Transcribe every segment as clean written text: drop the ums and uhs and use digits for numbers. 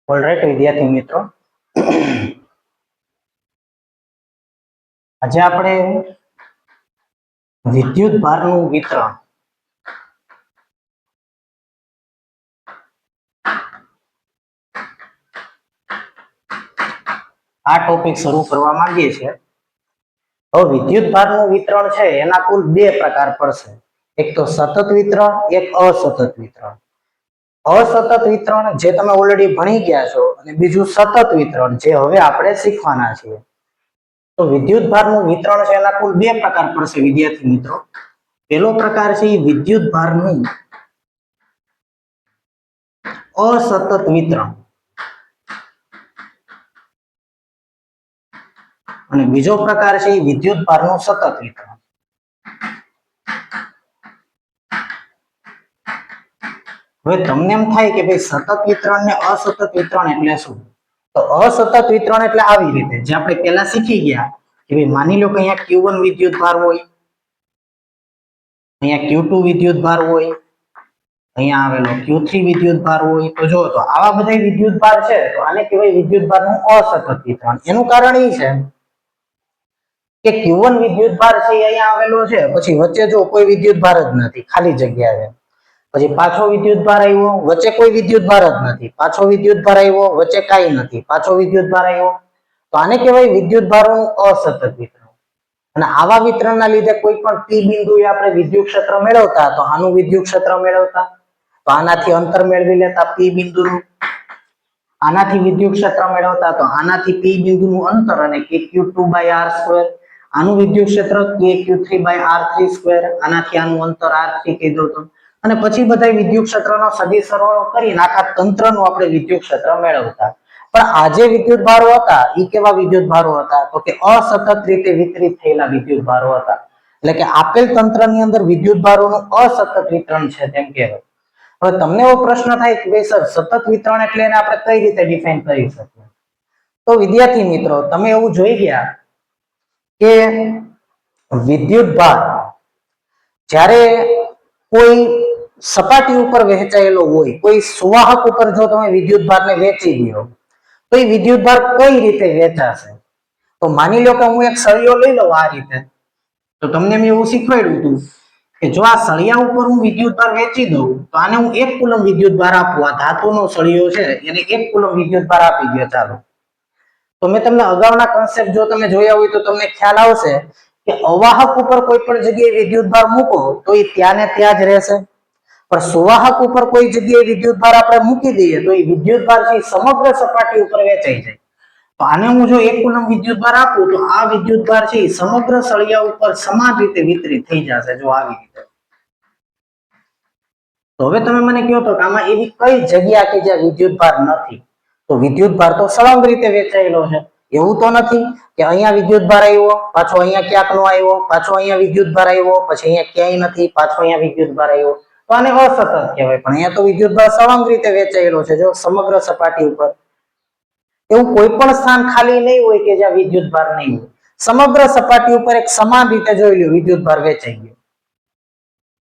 Alright વિદ્યાર્થી મિત્રો, આજે આપણે વિદ્યુત ભારનું વિતરણ આ ટોપિક શરૂ કરવા માંગીએ છીએ. હવે વિદ્યુત ભારનું વિતરણ છે એના કુલ બે પ્રકાર પડશે. એક તો સતત વિતરણ, એક અસતત વિતરણ. અસતત વિતરણ જે તમે ઓલરેડી ભણી ગયા છો અને બીજું સતત વિતરણ જે હવે આપણે શીખવાના છીએ. તો વિદ્યુત ભારનું વિતરણ છે એના કુલ બે પ્રકાર પડશે વિદ્યાર્થી મિત્રો. પહેલો પ્રકાર છે વિદ્યુત ભારનું અસતત વિતરણ અને બીજો પ્રકાર છે વિદ્યુત ભારનું સતત વિતરણ. હવે તમને એમ થાય કે ભાઈ સતત વિતરણ ને અસતત વિતરણ એટલે શું? તો અસતત વિતરણ એટલે આવી રીતે જે આપણે પહેલા શીખી ગયા કે ભાઈ માની લો કે અહીંયા Q1 વિદ્યુત ભાર હોય, અહીંયા Q2 વિદ્યુત ભાર હોય, અહીંયા આવેલો Q3 વિદ્યુત ભાર હોય. તો જો તો આવા બધા વિદ્યુત ભાર છે તો આને કહેવાય વિદ્યુત ભારનું અસતત વિતરણ. એનું કારણ એ છે કે Q1 વિદ્યુત ભાર છે અહીંયા આવેલો છે, પછી વચ્ચે જો કોઈ વિદ્યુત ભાર જ નથી, ખાલી જગ્યા છે. પછી પાછો વિદ્યુત ભાર આવ્યો, વચ્ચે કોઈ વિદ્યુત ભાર જ નથી, પાછો વિદ્યુત ભાર આવ્યો, વચ્ચે કાંઈ નથી, પાછો વિદ્યુત ભાર આવ્યો. તો આને કહેવાય વિદ્યુત ભારોનું અસતત વિતરણ. અને આવા વિતરણના લીધે કોઈ પણ P બિંદુએ આપણે વિદ્યુત ક્ષેત્ર મેળવતા તો આનું વિદ્યુત ક્ષેત્ર મેળવતા, તો આનાથી અંતર મેળવી લેતા P બિંદુનું, આનાથી વિદ્યુત ક્ષેત્ર મેળવતા તો આનાથી P બિંદુનું અંતર અને KQ2/r², આનું વિદ્યુત ક્ષેત્ર KQ3/r3², આનાથી આનું અંતર r3 કહી દો તો. અને પછી બધા વિદ્યુત ક્ષેત્રનો સદી સરવાળો કરીને આખા તંત્રનું આપણે વિદ્યુત ક્ષેત્ર મેળવતા. પણ આ જે વિદ્યુત ભારો હતા એ કેવા વિદ્યુત ભારો હતા? તો કે અસતત રીતે વિતરિત થયેલા વિદ્યુત ભારો હતા. એટલે કે આપેલ તંત્રની અંદર વિદ્યુત ભારોનું અસતત વિતરણ છે તેમ કહેવાય. હવે તમને એવો પ્રશ્ન થાય કે ભાઈ સર સતત વિતરણ એટલે એને આપણે કઈ રીતે ડિફાઇન કરી શકીએ? તો વિદ્યાર્થી મિત્રો તમે એવું જોઈ ગયા કે વિદ્યુત ભાર જ્યારે કોઈ સપાટી ઉપર વહેંચાયેલો હોય, કોઈ સુવાહક ઉપર જો તમે વિદ્યુત ભારને વહેંચી દો તો એ વિદ્યુત ભાર કઈ રીતે વહેંચાશે? તો માની લો કે હું એક સળિયો લઈ લઉં આ રીતે, તો તમને મેં એવું શીખવાડ્યું હતું કે જો આ સળિયા ઉપર હું વિદ્યુત ભાર વહેંચી દઉં તો આને હું 1 કુલમ વિદ્યુત ભાર આપું. આ ધાતુનો સળિયો છે એને 1 કુલમ વિદ્યુત ભાર આપી દો. ચાલો, તો મેં તમને અગાઉના કોન્સેપ્ટ જો તમે જોયા હોય તો તમને ખ્યાલ આવશે કે અવાહક ઉપર કોઈ પણ જગ્યાએ વિદ્યુત ભાર મૂકો તો એ ત્યાં ને ત્યાં જ રહેશે. પણ સુવાહક ઉપર કોઈ જગ્યાએ વિદ્યુત ભાર આપણે મૂકી દઈએ તો એ વિદ્યુત ભાર છે સમગ્ર સપાટી ઉપર વહેંચાઈ જાય. તો આને હું જો 1 કુલમ વિદ્યુત ભાર આપું તો આ વિદ્યુત ભાર છે સમગ્ર સળિયા ઉપર સમાન રીતે વિતરિત થઈ જશે. જો આવી રીતે. તો હવે તમે મને કહો તો કે આમાં એવી કઈ જગ્યા કે જ્યાં વિદ્યુત ભાર નથી? તો વિદ્યુત ભાર તો સળંગ રીતે વહેંચાયેલો છે. એવું તો નથી કે અહીંયા વિદ્યુત ભાર આવ્યો, પાછો અહીંયા ક્યાંક નો આવ્યો, પાછો અહીંયા વિદ્યુત ભાર આવ્યો, પછી અહીંયા ક્યાંય નથી, પાછો અહીંયા વિદ્યુત ભાર આવ્યો. તો આને અસતત કહેવાય. પણ અહીંયા તો વિદ્યુત ભાર સળંગ રીતે વહેંચાયેલો છે જો સમગ્ર સપાટી ઉપર. એવું કોઈ પણ સ્થાન ખાલી નહીં હોય કે જ્યાં વિદ્યુત ભાર નહીં હોય. સમગ્ર સપાટી ઉપર એક સમાન રીતે જોઈ લો વિદ્યુત ભાર વહેંચાઈ ગયો.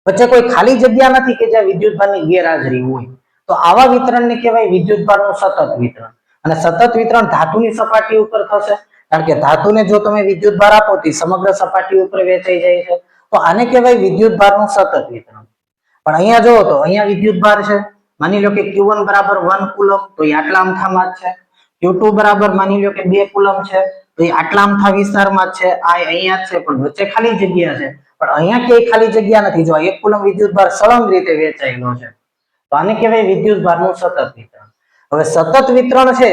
વચ્ચે કોઈ ખાલી જગ્યા નથી કે જ્યાં વિદ્યુત ભારની ગેરહાજરી હોય. તો આવા વિતરણને કહેવાય વિદ્યુત ભારનું સતત વિતરણ. અને સતત વિતરણ ધાતુની સપાટી ઉપર થશે, કારણ કે ધાતુને જો તમે વિદ્યુત ભાર આપો તો સમગ્ર સપાટી ઉપર વહેંચાઈ જાય છે. તો આને કહેવાય વિદ્યુત ભારનું સતત વિતરણ. પણ અહીંયા જુઓ તો અહીંયા વિદ્યુત ભાર છે, માની લો કે Q1 બરાબર 1 કુલમ તો એ આટલા અમથામાં જ છે. Q2 બરાબર માની લો કે 2 કુલમ છે તો એ આટલા અમથા વિસ્તારમાં જ છે. આ અહીંયા જ છે પણ વચ્ચે ખાલી જગ્યા છે. પણ અહીંયા ક્યાંય ખાલી જગ્યા નથી. જો 1 કુલમ વિદ્યુત ભાર સળંગ રીતે વહેંચાયેલો છે તો આને કહેવાય વિદ્યુત ભારનું સતત વિતરણ. હવે સતત વિતરણ છે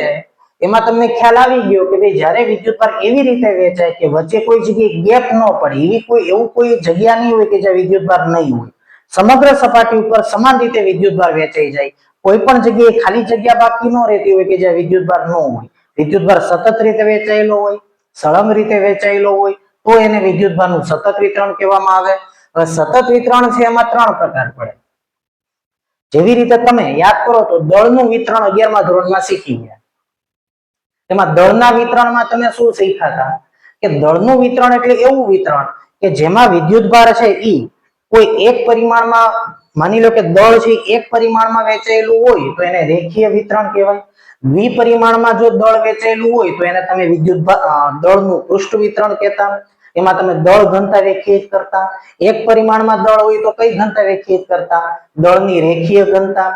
એમાં તમને ખ્યાલ આવી ગયો કે ભાઈ જ્યારે વિદ્યુત ભાર એવી રીતે વહેંચાય કે વચ્ચે કોઈ જગ્યાએ ગેપ ન પડે, એવું કોઈ જગ્યા નહીં હોય કે જ્યાં વિદ્યુત ભાર નહીં હોય. સમગ્ર સપાટી ઉપર સમાન રીતે વિદ્યુત ભાર વહેંચાઈ જાય. કોઈ પણ જગ્યાએ ખાલી જગ્યા બાકી ન રહેતી હોય કે જ્યાં વિદ્યુત ભાર ન હોય. વિદ્યુત ભાર સતત રીતે વહેંચાયેલો હોય, સળંગ રીતે વહેંચાયેલો હોય તો એને વિદ્યુત ભારનું સતત વિતરણ કહેવામાં આવે. હવે સતત વિતરણ છે એમાં 3 પ્રકાર પડે. જેવી રીતે તમે યાદ કરો તો દળનું વિતરણ 11મા ધોરણમાં શીખી ગયા. તેમાં દળના વિતરણમાં તમે શું શીખ્યા હતા કે દળનું વિતરણ એટલે એવું વિતરણ કે જેમાં વિદ્યુત ભાર છે ઈ કોઈ એક પરિમાણમાં માની લો કે દળ છે એક પરિમાણમાં વહેંચાયેલું હોય તો એને રેખીય વિતરણ કહેવાય. દ્વિપરિમાણમાં જો દળ વહેંચાયેલું હોય તો એને તમે દળનું પૃષ્ઠ વિતરણ કહેતા. એમાં તમે દળ ઘનતા વ્યાખ્યાયિત કરતા. એક પરિમાણમાં દળ હોય તો કઈ ઘનતા વ્યાખ્યાયિત કરતા? દળની રેખીય ઘનતા.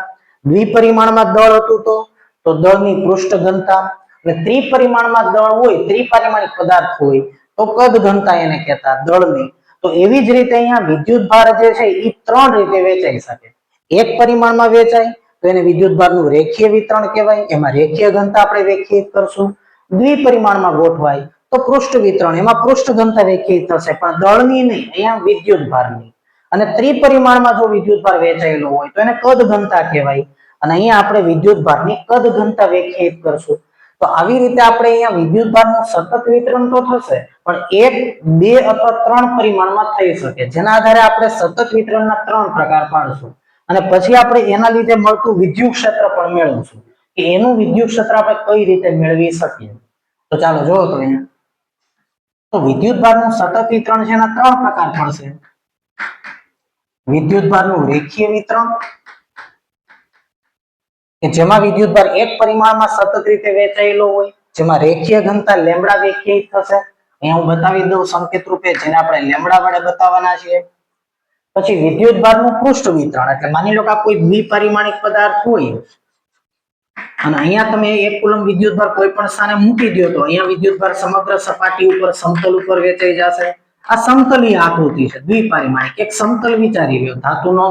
દ્વિપરિમાણમાં દળ હતું તો દળની પૃષ્ઠ ઘનતા. અને ત્રિપરિમાણમાં દળ હોય, ત્રિપારિમાણિક પદાર્થ હોય તો કદ ઘનતા એને કહેતા દળની. તો એવી જ રીતે અહીંયા વિદ્યુત ભાર જે છે એ ત્રણ રીતે વહેંચાઈ શકે. એક પરિમાણમાં વહેંચાય તો એને વિદ્યુત ભારનું રેખીય વિતરણ કહેવાય. એમાં રેખીય ઘનતા આપણે વ્યાખ્યાયિત કરશું. દ્વિપરિમાણમાં ગોઠવાય તો પૃષ્ઠ વિતરણ, એમાં પૃષ્ઠ ઘનતા વ્યાખ્યાયિત થશે, પણ દળની નહીં, અહીંયા વિદ્યુત ભારની. અને ત્રિપરિમાણમાં જો વિદ્યુત ભાર વહેંચાયેલો હોય તો એને કદ ઘનતા કહેવાય. અને અહીંયા આપણે વિદ્યુત ભારની કદ ઘનતા વ્યાખ્યાયિત કરશું. તો આવી રીતે આપણે અહીંયા વિદ્યુત ભારનું સતત વિતરણ તો થશે, પણ એક, બે અથવા ત્રણ પરિમાણમાં થઈ શકે, જેના આધારે આપણે સતત વિતરણના ત્રણ પ્રકાર પાડશું. અને પછી આપણે એના લીધે મળતું વિદ્યુત ક્ષેત્ર પણ મેળવશું કે એનું વિદ્યુત ક્ષેત્ર આપણે કઈ રીતે મેળવી શકીએ. તો ચાલો જોવો તો અહીંયા તો વિદ્યુત ભારનું સતત વિતરણ છે એના ત્રણ પ્રકાર પડશે. વિદ્યુત ભારનું રેખીય વિતરણ કે જેમાં વિદ્યુત ભાર એક પરિમાણમાં સતત રીતે વહેંચાયેલો હોય, જેમાં રેખીય ઘનતા લેમ્બડા વ્યાખ્યાયિત થશે. અહીંયા હું બતાવી દઉં સંકેત રૂપે, જેને આપણે લેમ્બડા વડે બતાવવાના છીએ. પછી વિદ્યુત ભારનું પૃષ્ઠ વિતરણ, એટલે માની લો કે આ કોઈ દ્વિપરિમાણિક પદાર્થ હોય અને અહીંયા તમે 1 કુલમ વિદ્યુત ભાર કોઈ પણ સ્થાને મૂકી દો તો અહીંયા વિદ્યુત ભાર સમગ્ર સપાટી ઉપર સમતલ ઉપર વહેંચાઈ જશે. આ સમતલીય આકૃતિ છે દ્વિપરિમાણિક. એક સમતલ વિચારી લો, ધાતુનો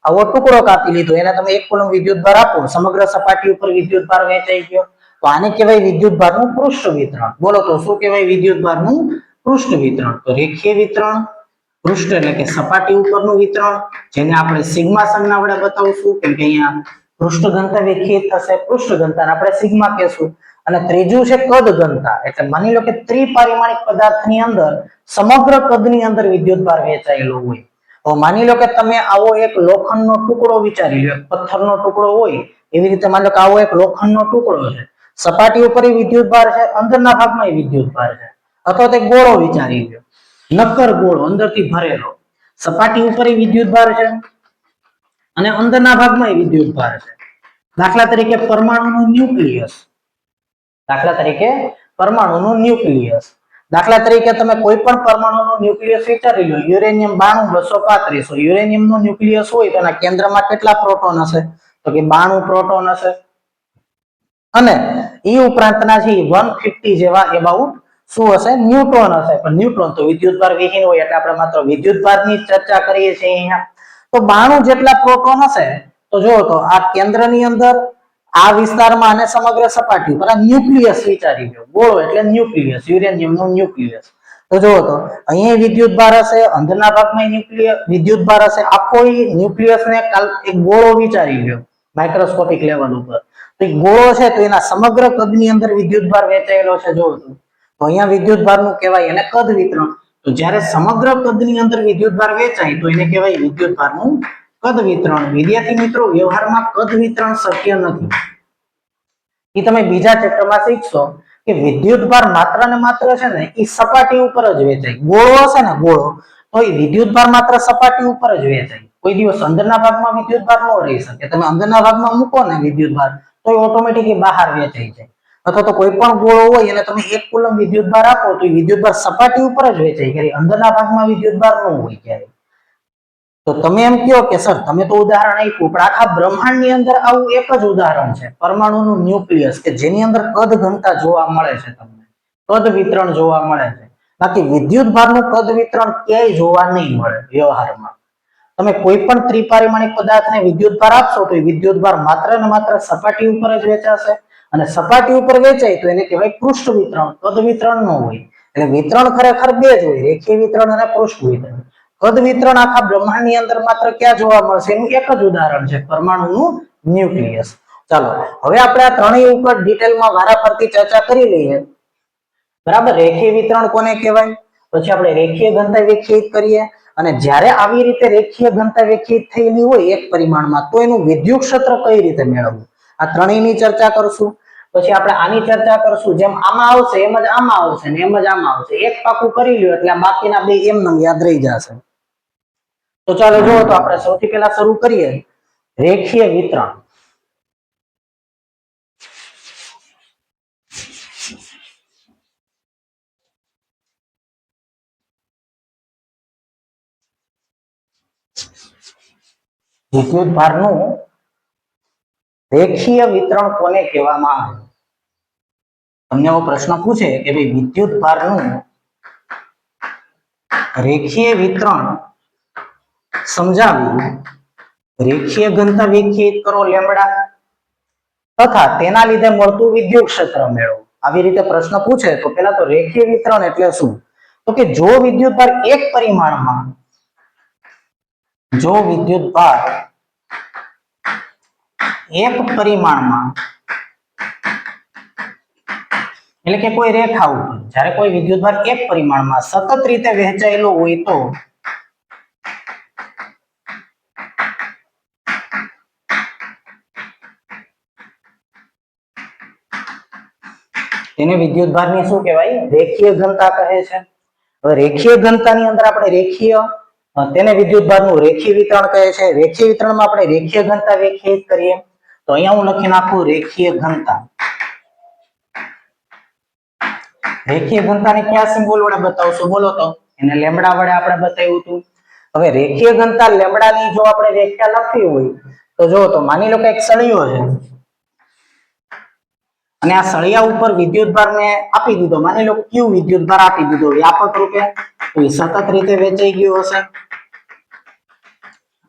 આવો ટુકડો કાપી લીધો, એને તમે 1 કુલમ વિદ્યુત ભાર આપો, સમગ્ર સપાટી ઉપર વિદ્યુત ભાર વહેંચાઈ ગયો, તો આને કહેવાય વિદ્યુત ભારનું પૃષ્ઠ વિતરણ. બોલો તો શું કહેવાય વિદ્યુત ભારનું પૃષ્ઠ વિતરણ? તો રેખીય વિતરણ, પૃષ્ઠ એટલે કે સપાટી ઉપરનું વિતરણ, જેને આપણે સિગ્મા સંજ્ઞા વડે બતાવશું, કેમ કે અહીંયા પૃષ્ઠ ઘનતા વ્યાખ્યાયિત થશે, પૃષ્ઠ ઘનતાને આપણે સિગ્મા કહેશું. અને ત્રીજું છે કદ ઘનતા, એટલે માની લો કે ત્રિપરિમાણિક પદાર્થની અંદર સમગ્ર કદની અંદર વિદ્યુત ભાર વહેંચાયેલો હોય. તો માની લો કે તમે આવો એક લોખંડનો ટુકડો વિચારી લો, પથ્થરનો ટુકડો હોય એવી રીતે માની લો કે આવો એક લોખંડનો ટુકડો છે, સપાટી ઉપર વિદ્યુત ભાર છે, અંદરના ભાગમાં વિદ્યુત ભાર છે. અથવા તો ગોળો વિચારી લો, નક્કર ગોળો અંદરથી ભરેલો, સપાટી ઉપર વિદ્યુત ભાર છે અને અંદરના ભાગમાં વિદ્યુત ભાર છે. દાખલા તરીકે પરમાણુનું ન્યુક્લિયસ, દાખલા તરીકે પરમાણુનું ન્યુક્લિયસ, દાખલા તરીકે તમે કોઈ પણ પરમાણુનું ન્યુક્લિયસ વિચારી લો, યુરેનિયમ 92 235. યુરેનિયમનું ન્યુક્લિયસ હોય તો એના કેન્દ્રમાં કેટલા પ્રોટોન હશે? તો કે 92 પ્રોટોન હશે. અને એ ઉપરાંતના છે 150 જેવા એબાઉટ શું હશે? ન્યુટ્રોન હશે. પણ ન્યુટ્રોન તો વિદ્યુત ભાર વિહીન હોય, એટલે આપણે માત્ર વિદ્યુત ભારની ચર્ચા કરીએ છીએ અહીંયા. તો 92 જેટલા પ્રોટોન હશે. તો જો તો આ કેન્દ્રની અંદર આ વિસ્તારમાં અને સમગ્ર સપાટી ઉપર આ ન્યુક્લિયસ વિચારી લો, ગોળો એટલે ન્યુક્લિયસ, યુરેનિયમનું ન્યુક્લિયસ. તો જો તો અહીંયા વિદ્યુત ભાર હશે, અંદરના ભાગમાં ન્યુક્લિયસ વિદ્યુત ભાર હશે. આખો ન્યુક્લિયસને એક ગોળો વિચારી લો માઇક્રોસ્કોપિક લેવલ ઉપર. તો એ ગોળો છે તો એના સમગ્ર કદની અંદર વિદ્યુત ભાર વહેંચાયેલો છે. જો તો અહીંયા વિદ્યુત ભારનું કહેવાય એને કદ વિતરણ. તો જ્યારે સમગ્ર કદની અંદર વિદ્યુત ભાર વહેંચાય તો એને કહેવાય વિદ્યુત ભારનું કદ વિતરણ. વિદ્યાર્થી મિત્રો, વ્યવહારમાં કદ વિતરણ શક્ય નથી. એ તમે બીજા ચેપ્ટરમાં શીખશો કે વિદ્યુત ભાર માત્ર ને માત્ર છે ને એ સપાટી ઉપર જ વહેંચાય. ગોળો હશે ને ગોળો, તો એ વિદ્યુત ભાર માત્ર સપાટી ઉપર જ વહેંચાય. કોઈ દિવસ અંદરના ભાગમાં વિદ્યુત ભાર ન રહી શકે. તમે અંદરના ભાગમાં મૂકો ને વિદ્યુત ભાર તો એ ઓટોમેટિકલી બહાર વહેંચાઈ જાય. અથવા તો કોઈ પણ ગોળો હોય અને તમે 1 કુલમ વિદ્યુત ભાર આપો તો એ વિદ્યુત ભાર સપાટી ઉપર જ વહેંચાય, ક્યારે અંદરના ભાગમાં વિદ્યુત ભાર ન હોય ક્યારે. તો તમે એમ કહો કે સર તમે તો ઉદાહરણ આપ્યું, પણ આખા બ્રહ્માંડની અંદર આવું એક જ ઉદાહરણ છે, પરમાણુનું ન્યુક્લિયસ, કે જેની અંદર કદ ઘનતા જોવા મળે છે, તમને કદ વિતરણ જોવા મળે છે. બાકી વિદ્યુત ભારનું કદ વિતરણ ક્યાંય જોવા નહીં મળે વ્યવહારમાં. તમે કોઈ પણ ત્રિપરિમાણિક પદાર્થને વિદ્યુત ભાર આપશો તો એ વિદ્યુત ભાર માત્ર ને માત્ર સપાટી ઉપર જ વહેંચાશે. અને સપાટી ઉપર વહેંચાય તો એને કહેવાય પૃષ્ઠ વિતરણ, કદ વિતરણ ન હોય. એટલે વિતરણ ખરેખર બે જ હોય, રેખીય વિતરણ અને પૃષ્ઠ વિતરણ. કદ વિતરણ આખા બ્રહ્માંડની અંદર માત્ર ક્યાં જોવા મળશે? એનું એક જ ઉદાહરણ છે, પરમાણુનું ન્યુક્લિયસ. ચાલો હવે આપણે આ ત્રણેય ઉપર ડિટેલમાં વારાફરતી ચર્ચા કરી લઈએ. બરાબર, રેખીય વિતરણ કોને કહેવાય, પછી આપણે રેખીય ઘનતા વ્યાખ્યાયિત કરીએ. અને જ્યારે આવી રીતે રેખીય ઘનતા વ્યાખ્યાયિત થયેલી હોય એક પરિમાણમાં તો એનું વિદ્યુત ક્ષેત્ર કઈ રીતે મેળવવું, આ ત્રણેયની ચર્ચા કરશું. પછી આપણે આની ચર્ચા કરશું, જેમ આમાં આવશે એમ જ આમાં આવશે ને એમ જ આમાં આવશે. એક પાકું કરી લ્યો એટલે બાકીના બે એમને યાદ રહી જશે. તો ચાલો જો તો આપણે સૌથી પહેલા શરૂ કરીએ રેખીય વિતરણ. વિદ્યુતભારનું રેખીય વિતરણ કોને કહેવામાં આવે? તમને એવો પ્રશ્ન પૂછે કે ભાઈ વિદ્યુતભારનું રેખીય વિતરણ સમજાવી રેખીય ઘનતા વ્યાખ્યાયિત કરો લેમ્બડા તથા તેના લીધે મળતું વિદ્યુત ક્ષેત્ર મેળવો. આવી રીતે પ્રશ્ન પૂછે તો પહેલા તો રેખીય વિતરણ એટલે શું? તો કે જો વિદ્યુતભાર એક પરિમાણમાં એટલે કે કોઈ રેખા ઉપર જ્યારે કોઈ વિદ્યુતભાર એક પરિમાણમાં સતત રીતે વહેંચાયેલો હોય તો તેને વિદ્યુતભારની શું કહેવાય? રેખીય ઘનતા કહે છે. હવે રેખીય ઘનતાની અંદર આપણે રેખીય તેને વિદ્યુતભારનું રેખીય વિતરણ કહે છે. રેખીય વિતરણમાં આપણે રેખીય ઘનતા વ્યાખ્યાયિત કરીએ તો અહીંયા હું લખી નાખું રેખીય ઘનતા. રેખીય ઘનતાને કયા સિમ્બોલ વડે બતાવશું બોલો તો? એને લેમ્બડા વડે આપણે બતાવ્યું હતું. હવે રેખીય ઘનતા લેમ્બડાની જો આપણે વ્યાખ્યા લખવી હોય તો જો તો માની લો કે એક સળિયો છે અને આ સળિયા ઉપર વિદ્યુતભારને આપી દીધો, માની લો Q વિદ્યુતભાર આપી દીધો વ્યાપક રૂપે, તો એ સતત રીતે વહેંચાઈ ગયો હશે.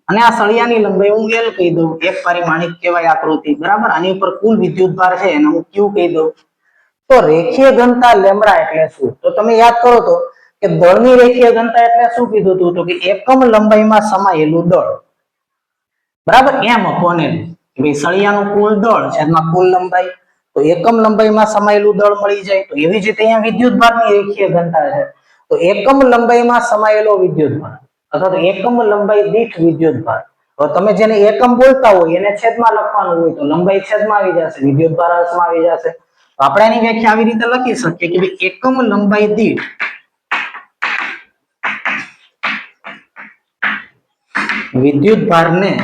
અને આ સળિયાની લંબાઈ હું L કહી દઉં, એક પરિમાણિક કહેવાય આકૃતિ, બરાબર. આની ઉપર કુલ વિદ્યુતભાર છે એને હું Q કહી દઉં. તો રેખીય ઘનતા લેમ્બડા એટલે શું? તો તમે યાદ કરો તો કે દળની રેખીય ઘનતા એટલે શું કીધું હતું? તો કે એકમ લંબાઈમાં સમાયેલું દળ, બરાબર. એમ હતું અને ભાઈ સળિયાનું કુલ દળ છેદમાં કુલ લંબાઈ, તો એકમ લંબાઈમાં સમાયેલું દળ મળી જાય. તો એવી જ રીતે અહીંયા વિદ્યુતભારની રેખીય ઘનતા છે, તો એકમ લંબાઈમાં સમાયેલો વિદ્યુતભાર અથવા તો એકમ લંબાઈ દીઠ વિદ્યુતભાર. હવે તમે જેને એકમ બોલતા હોય એને છેદમાં લખવાનું હોય તો લંબાઈ છેદમાં આવી જશે, વિદ્યુતભાર અંશમાં આવી જશે. તો આપણે એની વ્યાખ્યા આવી રીતે લખી શકીએ કે ભાઈ એકમ લંબાઈ દીઠ વિદ્યુતભારની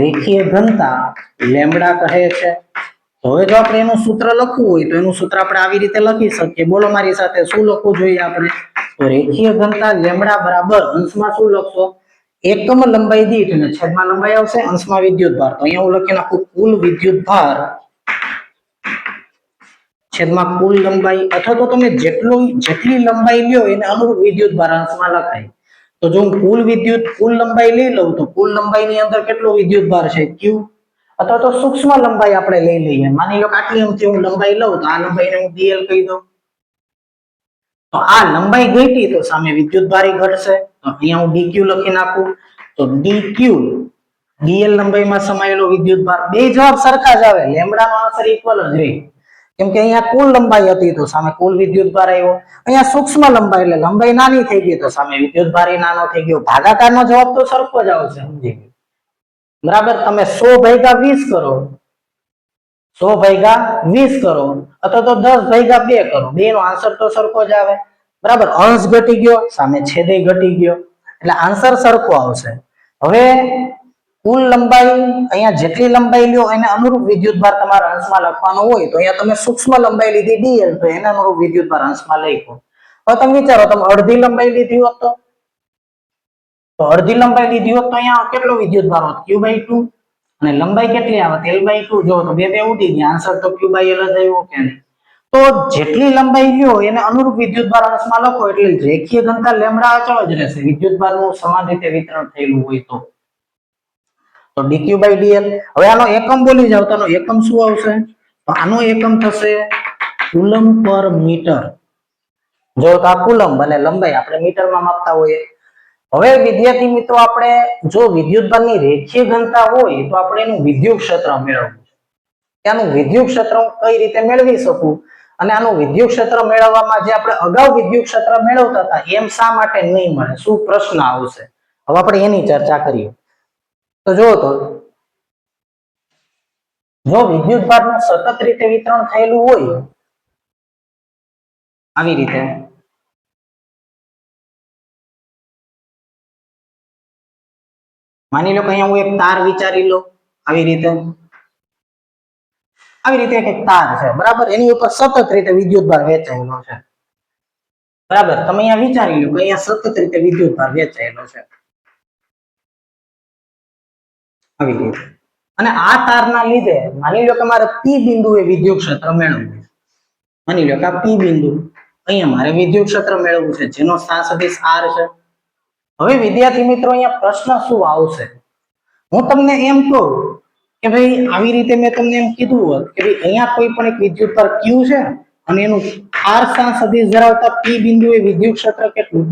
રેખીય ઘનતા લેમ્બડા કહે છે. હવે જો આપણે એનું સૂત્ર લખવું હોય તો એનું સૂત્ર આપણે આવી રીતે લખી શકીએ. બોલો મારી સાથે, શું લખવું જોઈએ આપણે? તો રેખીય ઘનતા લેમ્બડા બરાબર અંશમાં શું લખશો? એકમ લંબાઈ દીઠ અને છેદમાં લંબાઈ આવશે, અંશમાં વિદ્યુતભાર. તો અહીંયા હું લખી નાખું કુલ વિદ્યુતભાર છેદમાં કુલ લંબાઈ, અથવા તો તમે જેટલી લંબાઈ લ્યો એને અનુરૂપ વિદ્યુતભાર અંશમાં લખાય. તો જો હું કુલ લંબાઈ લઈ લઉં તો કુલ લંબાઈની અંદર કેટલો વિદ્યુતભાર છે? Q. અથવા તો સૂક્ષ્મ લંબાઈ આપણે લઈ લઈએ, માની લો કે આટલી અમથી હું લંબાઈ લઉં તો આ લંબાઈને હું dl કહી દઉં. તો આ લંબાઈ ઘટી તો સામે વિદ્યુતભાર ઘટશે, તો અહીંયા હું dq લખી નાખું. તો dq dl લંબાઈમાં સમાયેલો વિદ્યુતભાર. બે જવાબ સરખા જ આવે, લેમ્બડાનો આન્સર ઇક્વલ જ રહે, કેમ કે અહીંયા કુલ લંબાઈ હતી તો સામે કુલ વિદ્યુતભાર આવ્યો. અહીંયા સૂક્ષ્મ લંબાઈ એટલે લંબાઈ નાની થઈ ગઈ તો સામે વિદ્યુતભાર નાનો થઈ ગયો. ભાગાકારનો જવાબ તો સરખો જ આવશે, સમજી ગયો, બરાબર. તમે 100 ભાગ્યા 20 કરો, 100 ભાગ્યા 20 કરો અથવા તો 10 ભાગ્યા 2 કરો, બેનો આન્સર તો સરખો જ આવે, બરાબર. અંશ ઘટી ગયો, સામે છેદે ઘટી ગયો, એટલે આન્સર સરખો આવશે. હવે કુલ લંબાઈ અહીંયા જેટલી લંબાઈ લ્યો એને અનુરૂપ વિદ્યુતભાર તમારા અંશમાં લખવાનો હોય તો અહીંયા તમે સૂક્ષ્મ લંબાઈ લીધી dl, તો એના અનુરૂપ વિદ્યુતભાર અંશમાં લખો. હવે તમે વિચારો, તમે અડધી લંબાઈ લીધી હોત તો અડધી લંબાઈ લીધી હોત તો અહીંયા કેટલો વિદ્યુતભાર હોત? Q/2. અને લંબાઈ કેટલી આવત? L/2. જો તો બે ઉડી ગયા, આન્સર તો Q/L જ આવ્યો કે નહીં? તો જેટલી લંબાઈ લ્યો એને અનુરૂપ વિદ્યુતભાર અંશમાં લખો એટલે રેખીય ઘનતા લેમ્બડા અચળ જ રહેશે, વિદ્યુતભારનું સમાન રીતે વિતરણ થયેલું હોય તો dq/dl. હવે આનો એકમ બોલી જાવ તો આનો એકમ શું આવશે? તો આનો એકમ થશે કુલમ પર મીટર. જો તો આ કુલમ અને લંબાઈ આપણે મીટરમાં માપતા હોઈએ. હવે વિદ્યાર્થી મિત્રો, આપણે જો વિદ્યુતભારની રેખીય ઘનતા હોય તો આપણે એનું વિદ્યુત ક્ષેત્ર મેળવવું છે. ત્યાંનું વિદ્યુત ક્ષેત્ર કઈ રીતે મેળવી શકું અને આનું વિદ્યુત ક્ષેત્ર મેળવવામાં જે આપણે અગાઉ વિદ્યુત ક્ષેત્ર મેળવતા હતા એમ શા માટે નહીં મળે? શું પ્રશ્ન આવશે? હવે આપણે એની ચર્ચા કરીએ. તો જો વિદ્યુતભારનું સતત રીતે વિતરણ થયેલું હોય આવી રીતે માની લો કે અહીંયા હું એક તાર વિચારી લો, આવી રીતે એક તાર છે, બરાબર, એની ઉપર સતત રીતે વિદ્યુતભાર વહેંચાયેલો છે, બરાબર. તમે અહીંયા વિચારી લો કે અહીંયા સતત રીતે વિદ્યુતભાર વહેંચાયેલો છે, આવી રીતે. અને આ તારના લીધે માની લો કે મારે પી બિંદુએ વિદ્યુત ક્ષેત્ર મેળવવું છે. માની લો કે આ પી બિંદુ અહીંયા મારે વિદ્યુત ક્ષેત્ર મેળવવું છે, જેનો સ્થાન સદિશ r છે. હવે વિદ્યાર્થી મિત્રો અહીંયા પ્રશ્ન શું આવશે? હું તમને એમ કહું કે ભાઈ આવી રીતે મેં તમને એમ કીધું હોત કે ભાઈ અહીંયા કોઈ પણ એક વિદ્યુતભાર q છે અને એનું r સ્થાન સદિશ ધરાવતા p બિંદુએ વિદ્યુત ક્ષેત્ર કેટલું,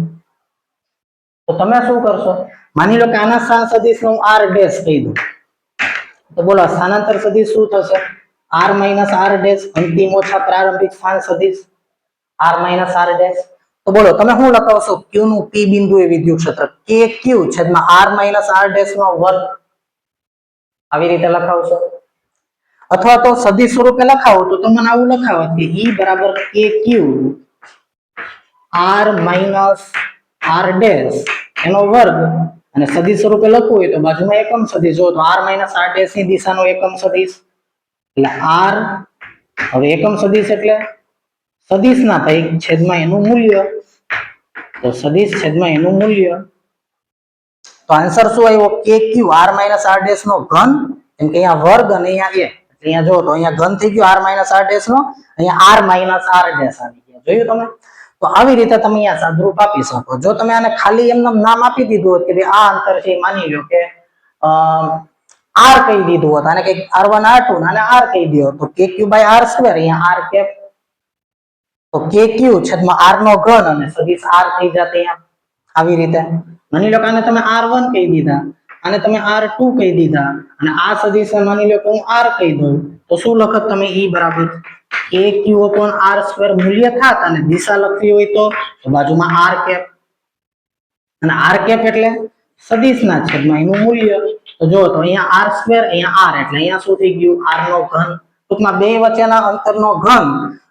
તો તમે શું કરશો? માની લો કે આના સ્થાન સદિશ હું r ડેશ કહી દઉં, તો બોલો સ્થાનાંતર સદિશ શું થશે? r માઈનસ r ડેશ, અંતિમ ઓછા પ્રારંભિક સ્થાન સદિશ r માઈનસ r ડેશ. તો બોલો તમે શું લખાવશો? q નું p બિંદુએ વિદ્યુત ક્ષેત્ર kq છેદમાં r માઈનસ r ડેશ નો વર્ગ, આવી રીતે લખાવશો. અથવા તો સદિશ સ્વરૂપે લખાવો તો તમને આવું લખાવો કે E બરાબર kq r minus r dash એનો વર્ગ, અને સદિશ સ્વરૂપે લખવું હોય તો બાજુમાં એકમ સદિશ જો તો r માઈનસ r ડેશ ની દિશાનો એકમ સદિશ, એટલે r, હવે એકમ સદિશ એટલે સદિશ ના થાય છેદમાં એનું મૂલ્ય, તો સદિશ છેદમાં એનું મૂલ્ય. તો આન્સર શું આવ્યો? kq r minus r dash નો ઘન, કેમ કે અહીંયા વર્ગ અને અહીંયા એક, અહીંયા જો તો અહીંયા ઘન થઈ ગયો r માઈનસ r ડેશ નો, અહીંયા r માઈનસ r ડેશ આવી ગયા. જોયું તમે? તો આવી રીતે તમે અહીંયા સાદુરૂપ આપી શકો. જો તમે આને ખાલી એમને નામ આપી દીધું હોત કે ભાઈ આ અંતર છે, માની લો કે r કહી દીધું હોત, આને કંઈક r1 r2 અને r કહી દો તો kq r સ્ક્વેર, અહીંયા r કેપ, તો kq છેદમાં r નો ઘન અને સદિશ r થઈ જાતે અહીંયા આવી રીતે. માની લો કે આને તમે r1 કહી દીધા, આને તમે r2 કહી દીધા, અને આ સદિશ માની લો કે હું r કહી દઉં, તો શું લખત તમે? E બરાબર kq r સ્ક્વેર મૂલ્ય થાત, અને દિશા લખવી હોય તો બાજુમાં r કેપ, અને r કેપ એટલે સદિશના છેદમાં એનું મૂલ્ય. તો જો તો અહીંયા r સ્ક્વેર, અહીંયા r, એટલે અહીંયા શું થઈ ગયું? r નો ઘન, ટૂંકમાં બે વચ્ચેના અંતરનો ઘન,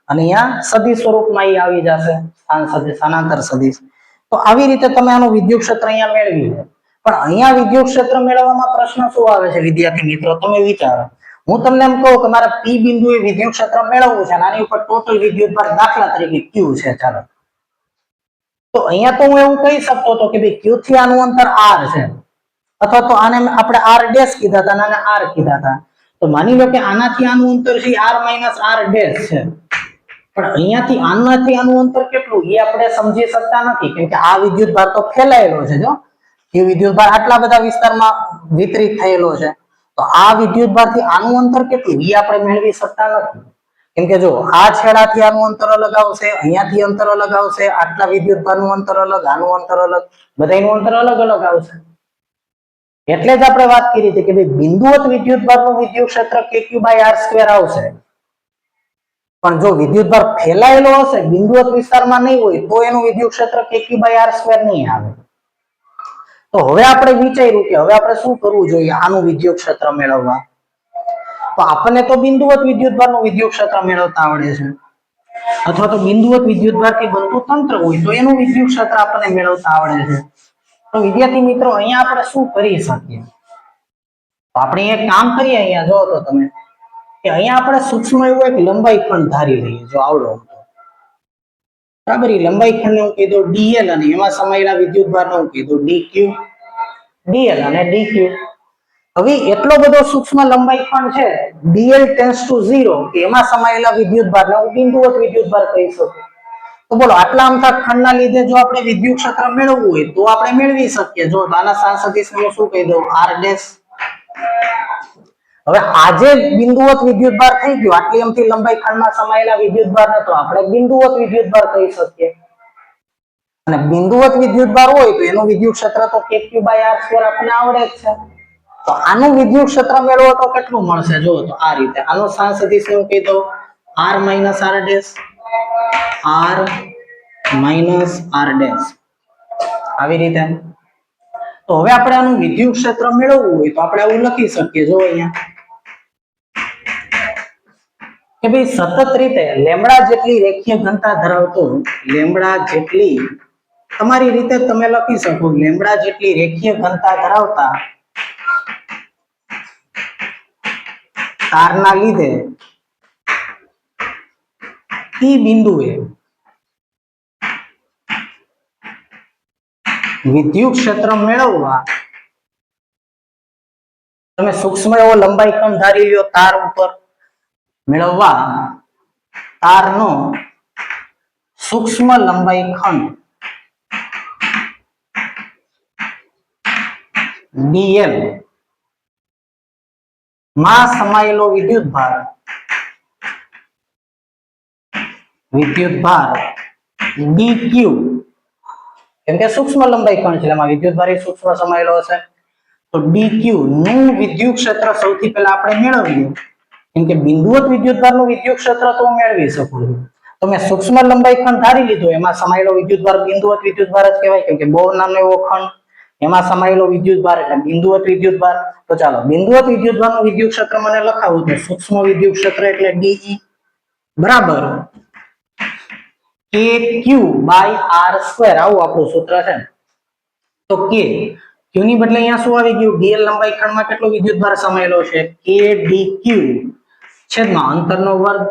અને અહીંયા સદિશ સ્વરૂપમાં એ આવી જશે સ્થાન સદિશ, સ્થાનાંતર સદિશ. તો આવી રીતે તમે આનું વિદ્યુત ક્ષેત્ર અહીંયા મેળવી લો. પણ અહીંયા વિદ્યુત ક્ષેત્ર મેળવવામાં પ્રશ્ન શું આવે છે વિદ્યાર્થી મિત્રો? તમે વિચારો. હું તમને એમ કહું કે મારે p બિંદુએ વિદ્યુત ક્ષેત્ર મેળવવું છે, આની ઉપર ટોટલ વિદ્યુતભાર દાખલા તરીકે q છે, ચાલો. તો અહીંયા તો હું એવું કહી શકતો હતો કે ભાઈ q થી આનું અંતર r છે, અથવા તો આને આપણે r ડેશ કીધા હતા અને આને r કીધા હતા. તો માની લો કે આનાથી આનું અંતર છે r માઈનસ r ડેશ છે, પણ અહીંયાથી આનું અંતર કેટલું એ આપણે સમજી શકતા નથી, કેમ કે આ વિદ્યુતભાર તો ફેલાયેલો છે. જો એ વિદ્યુતભાર આટલા બધા વિસ્તારમાં વિતરિત થયેલો છે, તો આ વિદ્યુતભારથી આનું અંતર કેટલું એ આપણે મેળવી શકતા નથી. કેમ કે જો આ છેડાથી આનું અંતર અલગ આવશે, અહીંયાથી અંતર અલગ આવશે, આટલા વિદ્યુતભારનું અંતર અલગ, આનું અંતર અલગ, બધાનું અંતર અલગ અલગ આવશે. એટલે જ આપણે વાત કરી હતી કે ભાઈ બિંદુવત વિદ્યુતભારનું વિદ્યુત ક્ષેત્ર kq r સ્ક્વેર આવશે. પણ જો વિદ્યુતભાર ફેલાયેલો હશે, બિંદુવત વિસ્તારમાં નહીં હોય, તો એનું વિદ્યુત ક્ષેત્ર kq r સ્ક્વેર નહીં આવે. તો હવે આપણે વિચાર્યું કે હવે આપણે શું કરવું જોઈએ આનું વિદ્યુત ક્ષેત્ર મેળવવા. તો આપણને તો બિંદુવત વિદ્યુતભારનું વિદ્યુત ક્ષેત્ર મેળવતા આવડે છે, અથવા તો બિંદુવત વિદ્યુતભારથી બનતું તંત્ર હોય તો એનું વિદ્યુત ક્ષેત્ર આપણને મેળવતા આવડે છે. તો વિદ્યાર્થી મિત્રો અહીંયા આપણે શું કરી શકીએ? તો આપણે એક કામ કરીએ, અહીંયા જો તો તમે કે અહીંયા આપણે સૂક્ષ્મ એવો એક લંબાઈ ખંડ ધારી લઈએ. જો આવડો બરાબર, એ લંબાઈ ખંડને હું કહી દઉં dl, અને એમાં સમાયેલા વિદ્યુતભારને હું કહી દઉં dq, dl અને dq. હવે એટલો બધો સૂક્ષ્મ લંબાઈ ખંડ છે dl ટેન્ડ્સ ટુ 0, કે એમાં સમાયેલા વિદ્યુતભારને હું બિંદુવત વિદ્યુતભાર કહી શકું. તો બોલો આટલા અમથા ખંડના લીધે જો આપણે વિદ્યુત ક્ષેત્ર મેળવવું હોય તો આપણે મેળવી શકીએ. જો આના સ્થાન સદિશને હું શું કહી દઉં? r dash. હવે આજે બિંદુવત વિદ્યુતભાર થઈ ગયો, આટલી અમથી લંબાઈ ખંડમાં સમાયેલા વિદ્યુતભારને તો આપણે બિંદુવત વિદ્યુતભાર કહી શકીએ. અને બિંદુવત વિદ્યુતભાર હોય તો એનું વિદ્યુત ક્ષેત્ર તો kq r સ્ક્વેર આપણને આવડે જ છે. તો આનું વિદ્યુત ક્ષેત્ર મેળવો તો કેટલું મળશે? જો તો આ રીતે આનો સ્થાન સદિશ હું કહી દઉં r minus r dash, r minus r dash, આવી રીતે. તો હવે આપણે આનું વિદ્યુત ક્ષેત્ર મેળવવું હોય તો આપણે આવું લખી શકીએ. જો અહીંયા કે ભાઈ સતત રીતે લેમડા જેટલી રેખીય ઘનતા ધરાવતો લેમડા જેટલી તમારી રીતે તમે લખી શકો લેમડા જેટલી રેખીય ઘનતા ધરાવતા તારના લીધે P બિંદુએ વિદ્યુત ક્ષેત્ર મેળવવા તમે સૂક્ષ્મ એવો લંબાઈ ખંડ ધારી લ્યો તાર ઉપર મેળવવા તારનો સૂક્ષ્મ લંબાઈ ખંડ dl માં સમાયેલો વિદ્યુત ભાર dq કેમ કે સૂક્ષ્મ લંબાઈ ખંડ છે એમાં વિદ્યુત ભાર સૂક્ષ્મ સમાયેલો હશે તો dq નું વિદ્યુત ક્ષેત્ર સૌથી પહેલા આપણે મેળવીએ કેમ કે બિંદુવત વિદ્યુત ભારનું વિદ્યુત ક્ષેત્ર તો મેળવી શકું છું તો મેં સૂક્ષ્મ લંબાઈ ખંડ ધારી લીધો એમાં સમાયેલો વિદ્યુત ભાર બિંદુવત વિદ્યુત ભાર જ કહેવાય કેમ કે બોર નામનો એવો ખંડ એમાં સમાયેલો વિદ્યુત ભાર એટલે બિંદુવત વિદ્યુત ભાર તો ચાલો બિંદુવત વિદ્યુત ભારનું વિદ્યુત ક્ષેત્ર મને લખાવું તો સૂક્ષ્મ વિદ્યુત ક્ષેત્ર એટલે de બરાબર kq બાય r² આવું આપણું સૂત્ર છે તો k q ની બદલે અહીંયા શું આવી ગયું dl લંબાઈ ખંડમાં કેટલો વિદ્યુત ભાર સમાયેલો છે k dq છેદમાં અંતરનો વર્ગ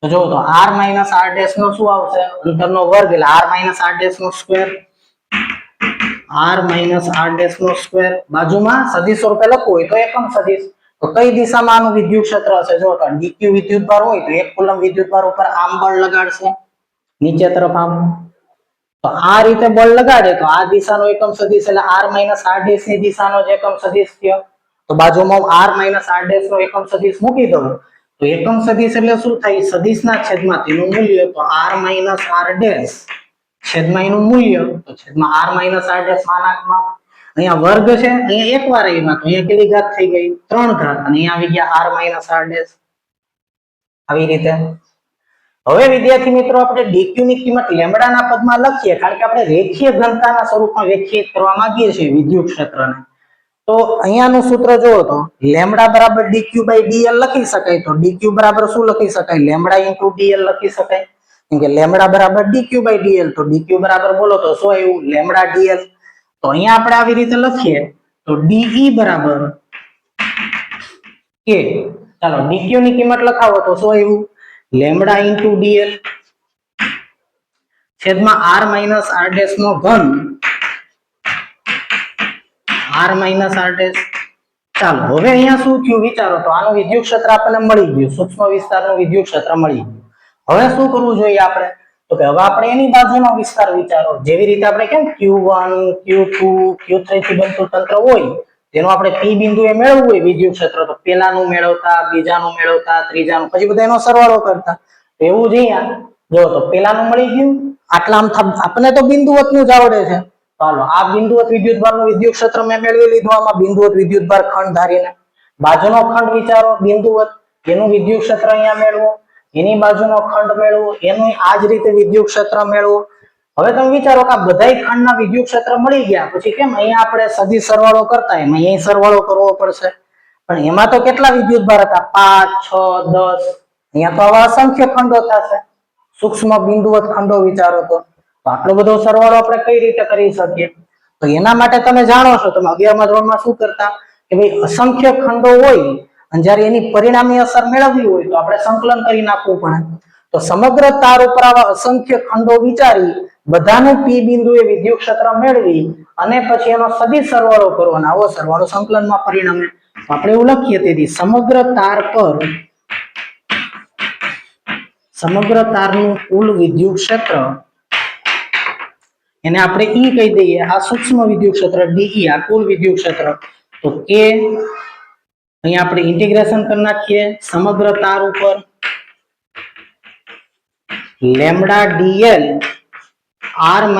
તો જો તો r - r' નો શું આવશે અંતરનો વર્ગ એટલે r - r' નો સ્ક્વેર r - r' નો સ્ક્વેર બાજુમાં સદિશ રૂપે લખવું હોય તો એકમ સદિશ તો કઈ દિશામાં આનું વિદ્યુત ક્ષેત્ર હશે જો તો dq વિદ્યુત ભાર હોય તો 1 કુલમ વિદ્યુત ભાર ઉપર આમ બળ લગાડશે નીચે તરફ આમ તો આ રીતે બળ લગાડે તો આ દિશાનો એકમ સદિશ એટલે r - r' ની દિશાનો જ એકમ સદિશ થયો તો બાજુમાં r - r' નો એકમ સદિશ મૂકી દઉં તો એકમ સદિશ એટલે શું થાય સદિશના છેદમાં તેનું મૂલ્ય તો r - r' છેદમાં એનું મૂલ્ય તો છેદમાં r - r' માનાંકમાં અહીંયા વર્ગ છે અહીંયા એકવાર આવ્યા તો અહીંયા કેટલી ઘાત થઈ ગઈ 3 ઘાત અને અહીંયા આવી ગયા r - r' આવી રીતે હવે વિદ્યાર્થી મિત્રો આપણે dq ની કિંમત લેમ્બડાના પદમાં લખીએ કારણ કે આપણે રેખીય ઘનતાના સ્વરૂપમાં વ્યાખ્યાયિત કરવા માંગીએ છીએ વિદ્યુત ક્ષેત્રને તો અહીંયાનું સૂત્ર જોવો તો લેમ્બડા બરાબર dq/dl લખી શકાય તો dq બરાબર શું લખી શકાય લેમ્બડા * dl લખી શકાય કેમ કે લેમ્બડા બરાબર dq/dl તો dq બરાબર બોલો તો શું આવ્યું લેમ્બડા dl તો અહીંયા આપણે આવી રીતે લખીએ તો de બરાબર k ચાલો dq ની કિંમત લખાવો તો શું આવ્યું લેમ્બડા * dl છેદમાં r - r' નો ઘન r - r' ચાલો હવે અહીંયા શું થયું વિચારો તો આનું વિદ્યુત ક્ષેત્ર આપણને મળી ગયું સૂક્ષ્મ વિસ્તારનું વિદ્યુત ક્ષેત્ર મળી ગયું હવે શું કરવું જોઈએ આપણે તો કે હવે આપણે એની બાજુનો વિસ્તાર વિચારો જેવી રીતે આપણે કેમ q1 q2 q3 થી બનતું તંત્ર હોય તેનો આપણે p બિંદુએ મેળવવું હોય વિદ્યુત ક્ષેત્ર તો પહેલાનું મેળવતા બીજાનું મેળવતા ત્રીજાનું પછી બધા એનો સરવાળો કરતા એવું જ અહીંયા જો તો પહેલાનું મળી ગયું આટલા આપણને તો બિંદુવતનું જ આવડે છે ચાલો આ બિંદુવત વિદ્યુત ભારનું વિદ્યુત ક્ષેત્ર મેં મેળવી લીધું આમાં બિંદુવત વિદ્યુત ભાર ખંડ ધારીને બાજુનો ખંડ વિચારો બિંદુવત એનું વિદ્યુત ક્ષેત્ર અહીંયા મેળવો એની બાજુનો ખંડ મેળવો એનું આ જ રીતે વિદ્યુત ક્ષેત્ર મેળવો હવે તમે વિચારો કે આ બધાય ખંડના વિદ્યુત ક્ષેત્ર મળી ગયા પછી કેમ અહીંયા આપણે સદિશ સરવાળો કરતા એમાં અહીંયા સરવાળો કરવો પડશે પણ એમાં તો કેટલા વિદ્યુત ભાર હતા 5 6 10 અહીંયા તો આવા અસંખ્ય ખંડો થશે સૂક્ષ્મ બિંદુવત ખંડો વિચારો તો આટલો બધો સરવાળો આપણે કઈ રીતે કરી શકીએ તો એના માટે તમે જાણો છો તમે 11મા ધોરણમાં શું કરતા કે ભાઈ અસંખ્ય ખંડો હોય અને જ્યારે એની પરિણામી અસર મેળવવી હોય તો આપણે સંકલન કરી નાખવું પડે તો સમગ્ર તાર ઉપર આવા અસંખ્ય ખંડો વિચારી બધાનું p બિંદુએ વિદ્યુત ક્ષેત્ર મેળવી અને પછી એનો સદિશ સરવાળો કરવાનો આવો સરવાળો સંકલનમાં પરિણમે આપણે એવું લખીએ તેથી સમગ્ર તારનું કુલ વિદ્યુત ક્ષેત્ર એને આપણે E કહી દઈએ આ સૂક્ષ્મ વિદ્યુત ક્ષેત્ર de આ કુલ વિદ્યુત ક્ષેત્ર તો k અહીંયા આપણે ઇન્ટિગ્રેશન કરી નાખીએ સમગ્ર તાર ઉપર લેમ્બડા dl r -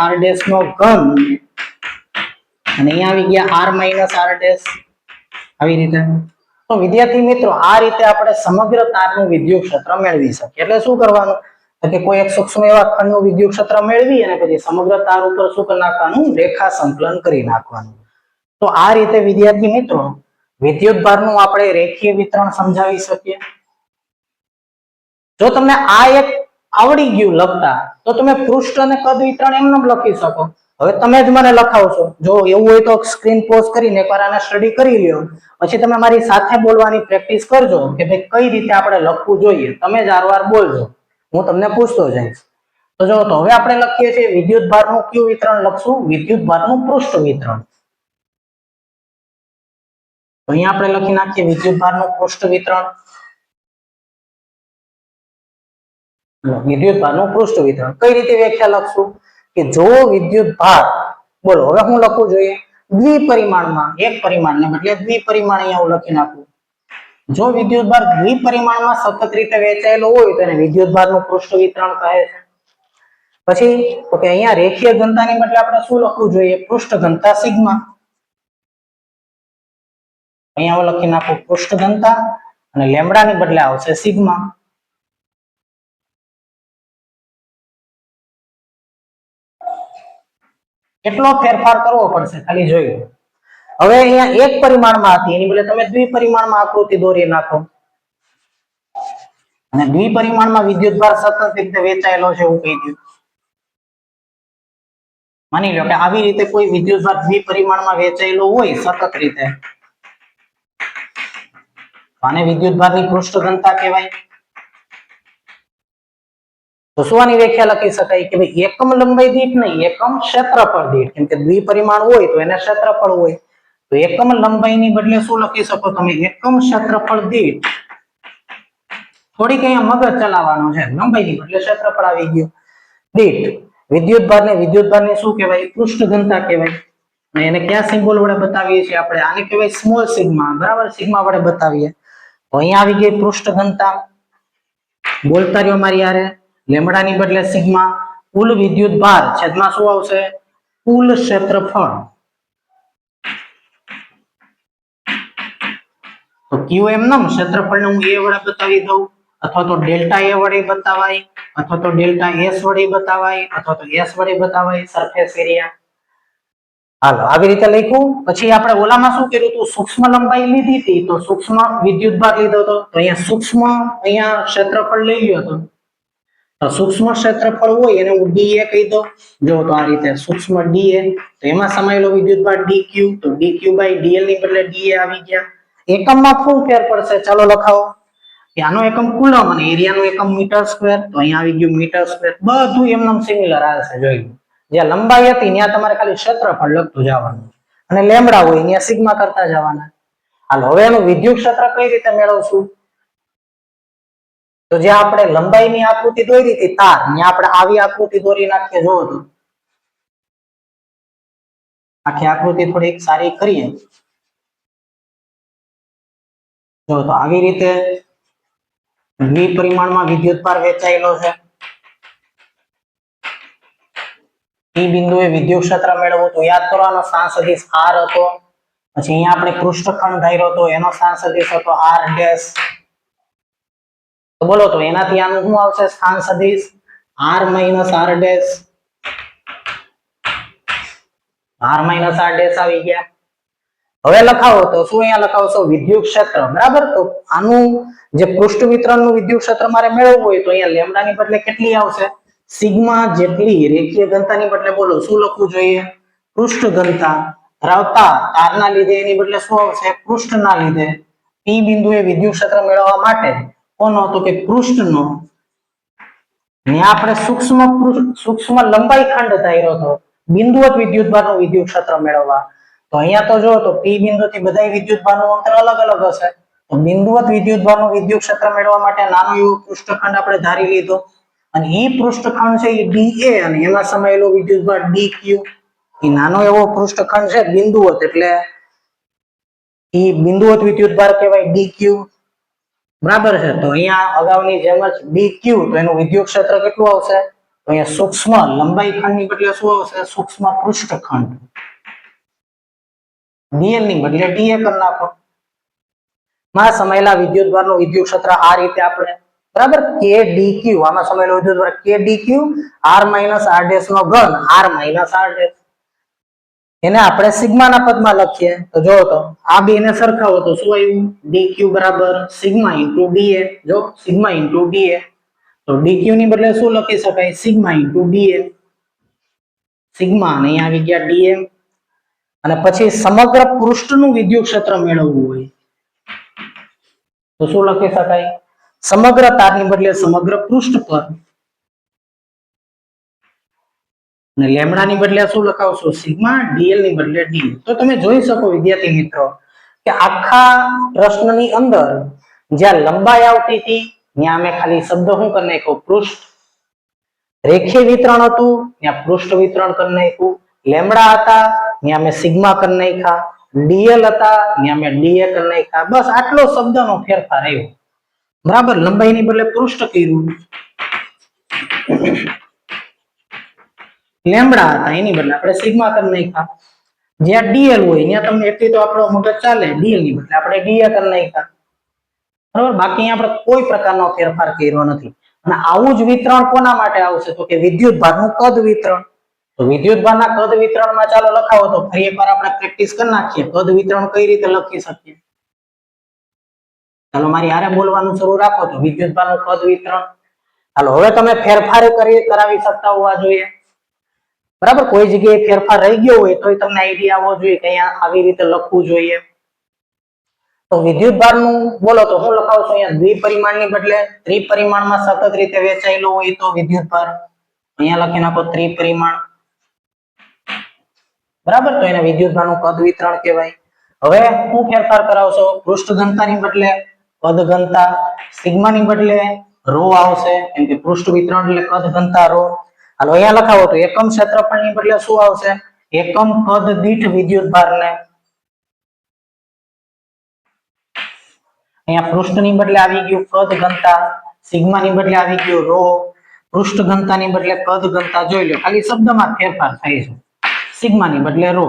r' નો ઘન અને અહીંયા આવી ગયા r - r' આવી રીતે તો વિદ્યાર્થી મિત્રો આ રીતે આપણે સમગ્ર તારનું વિદ્યુત ક્ષેત્ર મેળવી શકીએ એટલે શું કરવાનું કે કોઈ એક સૂક્ષ્મ એવા ખંડનું વિદ્યુત ક્ષેત્ર મેળવી અને પછી સમગ્ર તાર ઉપર શું કરી નાખવાનું રેખા સંકલન કરી નાખવાનું તો આ રીતે વિદ્યાર્થી મિત્રો વિદ્યુત ભારનું આપણે રેખીય વિતરણ સમજાવી શકીએ જો તમને આ એક આવડી ગયું લખતા તો તમે પૃષ્ઠ અને કદ વિતરણ એમને લખી શકો. હવે તમે જ મને લખાવશો. જો એવું હોય તો સ્ક્રીન પોઝ કરીને એકવાર આને સ્ટડી કરી લ્યો, પછી તમે મારી સાથે બોલવાની પ્રેક્ટિસ કરજો કે ભાઈ કઈ રીતે આપણે લખવું જોઈએ. તમે જ વારંવાર બોલજો, હું તમને પૂછતો જઈશ. તો જો તો હવે આપણે લખીએ છીએ વિદ્યુત ભારનું કયું વિતરણ લખશું? વિદ્યુત ભારનું પૃષ્ઠ વિતરણ. તો અહીંયા આપણે લખી નાખીએ વિદ્યુત ભારનું પૃષ્ઠ વિતરણ. વિદ્યુત ભારનું પૃષ્ઠ વિતરણ કઈ રીતે વ્યાખ્યા લખશું કે જો વિદ્યુત ભાર, બોલો હવે હું લખવું જોઈએ દ્વિપરિમાણમાં, એક પરિમાણને બદલે દ્વિપરિમાણ અહીંયા હું લખી નાખું. જો વિદ્યુત ભાર દ્વિપરિમાણમાં સતત રીતે વહેંચાયેલો હોય તો એને વિદ્યુત ભારનું પૃષ્ઠ વિતરણ કહે છે. પછી તો કે અહીંયા રેખીય ઘનતાની બદલે આપણે શું લખવું જોઈએ? પૃષ્ઠ ઘનતા સિગ્મા. અહીંયા હું લખી નાખું પૃષ્ઠ ઘનતા અને લેમ્બડાની બદલે આવશે સિગ્મા. કેટલો ફેરફાર કરવો પડશે ખાલી જોઈ લો. હવે અહીંયા એક પરિમાણમાં હતી એની બદલે તમે દ્વિપરિમાણમાં આકૃતિ દોરી નાખો અને દ્વિપરિમાણમાં વિદ્યુત ભાર સતત રીતે વહેંચાયેલો છે એવું કહી દઉં. માની લો કે આવી રીતે કોઈ વિદ્યુત ભાર દ્વિપરિમાણમાં વહેંચાયેલો હોય સતત રીતે, આને વિદ્યુત ભારની પૃષ્ઠ ઘનતા કહેવાય. તો શું આની વ્યાખ્યા લખી શકાય કે ભાઈ એકમ લંબાઈ દીઠ નહીં, એકમ ક્ષેત્રફળ દીઠ. કેમ કે દ્વિપરિમાણ હોય તો એને ક્ષેત્રફળ હોય, તો એકમ લંબાઈની બદલે શું લખી શકો તમે? એકમ ક્ષેત્રફળ દીઠ. થોડીક અહીંયા મગજ ચલાવવાનો છે, લંબાઈની બદલે ક્ષેત્રફળ આવી ગયું. દીઠ વિદ્યુત ભારને શું કહેવાય? પૃષ્ઠ ઘનતા કહેવાય. અને એને કયા સિમ્બોલ વડે બતાવીએ છીએ આપણે? આને કહેવાય સ્મોલ સિગ્મા. બરાબર, સિગ્મા વડે બતાવીએ. તો અહીંયા આવી ગઈ પૃષ્ઠ ઘનતા. બોલતા રહ્યો મારી યારે. લેમ્બડાની બદલે સિગ્મા. કુલ વિદ્યુત ભાર છેદમાં શું આવશે? કુલ ક્ષેત્રફળ. તો ક્યુ એમ ક્ષેત્રફળને હું એ વડે બતાવી દઉં, અથવા તો ડેલ્ટા એ વડે બતાવાય, અથવા તો ડેલ્ટા એસ વડે બતાવાય, અથવા તો એસ વડે બતાવાય, સરફેસ એરિયા. હાલો આવી રીતે લખ્યું. પછી આપણે ઓલામાં શું કર્યું હતું? સૂક્ષ્મ લંબાઈ લીધી હતી, તો સૂક્ષ્મ વિદ્યુત ભાર લીધો હતો. તો અહીંયા સૂક્ષ્મ અહીંયા ક્ષેત્રફળ લઈ લ્યો હતો. તો સૂક્ષ્મ ક્ષેત્રફળ હોય એને હું ડીએ કહી દઉં. જો તો આ રીતે સૂક્ષ્મ ડીએ, તો એમાં સમાયેલો વિદ્યુત ભાર ડીક્યુ, તો ડીક્યુ બાય ડીએલ ની બદલે ડીએ આવી ગયા. એકમમાં શું ફેર પડશે? ચાલો લખાવો. આનો એકમ કુલમ અને એરિયાનો એકમ મીટર સ્ક્વેર. તો અહીંયા આવી ગયું મીટર સ્ક્વેર. બધું એમનેમ સિમિલર આવશે. જોઈ જ્યાં લંબાઈ હતી ત્યાં તમારે ખાલી ક્ષેત્રફળ લખતું જવાનું અને લેમ્બડા હોય ત્યાં સિગ્મા કરતા જવાના. હાલ હવે એનું વિદ્યુત ક્ષેત્ર કઈ રીતે મેળવશું? તો જે આપણે લંબાઈની આકૃતિ દોરી હતી તાર, ત્યાં આપણે આવી આકૃતિ દોરી નાખીએ. જોવો તો આખી આકૃતિ થોડીક સારી કરીએ. જો તો આવી રીતે દ્વિપરિમાણમાં વિદ્યુત ભાર વહેંચાયેલો છે. ઈ બિંદુએ વિદ્યુત ક્ષેત્ર મેળવવું તો યાદ કરવાનો સ્થાન સદિશ r હતો. પછી અહીંયા આપણે પૃષ્ઠખંડ ધાર્યો હતો, એનો સ્થાન સદિશ હતો r ડેશ. તો બોલો તો એનાથી આનું શું આવશે સ્થાન સદિશ? r minus r dash. r minus r dash આવી ગયા. હવે લખાવો તો શું અહીંયા લખાવશો? વિદ્યુત ક્ષેત્ર. બરાબર, તો આનું જે પૃષ્ઠ વિતરણનું વિદ્યુત ક્ષેત્ર મારે મેળવવું હોય તો અહીંયા લેમ્બડાની બદલે કેટલી આવશે? સિગ્મા જેટલી. રેખીય ઘનતાની બદલે બોલો શું લખવું જોઈએ? પૃષ્ઠ ઘનતા. ધરાવતા તારના લીધે એની બદલે શું આવશે? પૃષ્ઠના લીધે. પી બિંદુએ વિદ્યુત ક્ષેત્ર મેળવવા માટે કોનો? તો કે પૃષ્ઠનો. ને આપણે સૂક્ષ્મ લંબાઈ ખંડ ધાર્યો હતો બિંદુવત વિદ્યુત ભારનું વિદ્યુત ક્ષેત્ર મેળવવા. તો અહીંયા તો જો તો પી બિંદુથી બધા વિદ્યુત ભારનું અંતર અલગ અલગ હશે. તો બિંદુવત વિદ્યુત ભારનું વિદ્યુત ક્ષેત્ર મેળવવા માટે નાનો એવો પૃષ્ઠખંડ આપણે ધારી લીધો અને ઈ પૃષ્ઠખંડ છે એ ડીએ અને એમાં સમાયેલો વિદ્યુત ભાર ડીક્યુ. એ નાનો એવો પૃષ્ઠખંડ છે બિંદુવત, એટલે ઈ બિંદુવત વિદ્યુત ભાર કહેવાય ડીક્યુ. બરાબર છે. તો અહીંયા અગાઉની જેમ જ ડીક્યુ, તો એનું વિદ્યુત ક્ષેત્ર કેટલું આવશે? તો અહીંયા સૂક્ષ્મ લંબાઈ ખંડની બદલે શું આવશે? સૂક્ષ્મ પૃષ્ઠખંડ. ડીએલ ની બદલે ડીએ કરી નાખો. માં સમાયેલા વિદ્યુત ભારનું વિદ્યુત ક્ષેત્ર આ રીતે આપણે, બરાબર, કે ડીક્યુ, આમાં સમાયેલો વિદ્યુત ભાર કે d q r minus r dash નો ઘન r માઈનસ r ડેશ. એને આપણે સિગ્માના પદમાં લખીએ. તો જો તો આ બેને સરખાવો તો શું આવ્યું? ડીક્યુ બરાબર સિગ્મા ઇન્ટુ ડીએ. જો સિગ્મા ઇન્ટુ ડીએ. તો dq ની બદલે શું લખી શકાય? Sigma into dm. સિગ્મા અને અહીંયા આવી ગયા dm. અને પછી સમગ્ર પૃષ્ઠનું વિદ્યુત ક્ષેત્ર મેળવવું હોય તો શું લખી શકાય? સમગ્ર તારની બદલે સમગ્ર પૃષ્ઠ પર, અને લેમ્બડા ની બદલે શું લખાવશો? સિગ્મા. dl ની બદલે d. તો તમે જોઈ શકો વિદ્યાર્થી મિત્રો કે આખા પ્રશ્નની અંદર જ્યાં લંબાઈ આવતી હતી ત્યાં અમે ખાલી શબ્દ શું કરી નાખ્યો? પૃષ્ઠ. રેખીય વિતરણ હતું ત્યાં પૃષ્ઠ વિતરણ કરી નાખ્યું. લેમ્બડા હતા ત્યાં અમે સિગ્મા કરી નાખ્યા. dl હતા ત્યાં અમે da કરી નાખ્યા. બસ આટલો શબ્દનો ફેરફાર આવ્યો. બરાબર, લંબાઈની બદલે પૃષ્ઠ કર્યું. લેમ્બડા હતા એની બદલે આપણે સિગ્મા કરી નાખ્યા. જ્યાં dl હોય ત્યાં તમને એટલી તો આપણો મગજ ચાલે, dl ની બદલે આપણે da કરી નાખ્યા. બરાબર, બાકી આપણે કોઈ પ્રકારનો ફેરફાર કર્યો નથી. અને આવું જ વિતરણ કોના માટે આવશે? તો કે વિદ્યુત ભારનું કદ વિતરણ. તો વિદ્યુત ભારના કદ વિતરણમાં ચાલો લખાવો તો ફરી એકવાર આપણે પ્રેક્ટિસ કરી નાખીએ. કદ વિતરણ કઈ રીતે લખી શકીએ? ચાલો મારી હારે બોલવાનું શરૂ રાખો તો વિદ્યુત ભારનું કદ વિતરણ. ચાલો હવે તમે ફેરફાર કરાવી શકતા હોવા જોઈએ. બરાબર, કોઈ જગ્યાએ ફેરફાર રહી ગયો હોય તો તમને આઈડિયા આવવો જોઈએ કે અહીંયા આવી રીતે લખવું જોઈએ. તો વિદ્યુત ભારનું બોલો તો હું લખાવશું અહીંયા દ્વિપરિમાણની બદલે ત્રિપરિમાણમાં સતત રીતે વહેંચાયેલો હોય તો વિદ્યુત ભાર અહીંયા લખી નાખો ત્રિપરિમાણ. બરાબર, તો એને વિદ્યુત ભારનું કદ વિતરણ કહેવાય. હવે હું ફેરફાર કરાવશો? પૃષ્ઠ ઘનતાની બદલે કદ ઘનતા, સિગ્માની બદલે રો આવશે કેમ કે પૃષ્ઠ વિતરણ એટલે કદ ઘનતા રો. હાલો અહીંયા લખાવો તો એકમ ક્ષેત્રફળની બદલે શું આવશે? એકમ કદ દીઠ વિદ્યુત ભારને. અહીંયા પૃષ્ઠની બદલે આવી ગયું કદ ઘનતા, સિગ્માની બદલે આવી ગયું રો, પૃષ્ઠ ઘનતાની બદલે કદ ઘનતા. જોઈ લો ખાલી શબ્દમાં ફેરફાર થાય છે. સિગ્માની બદલે રો.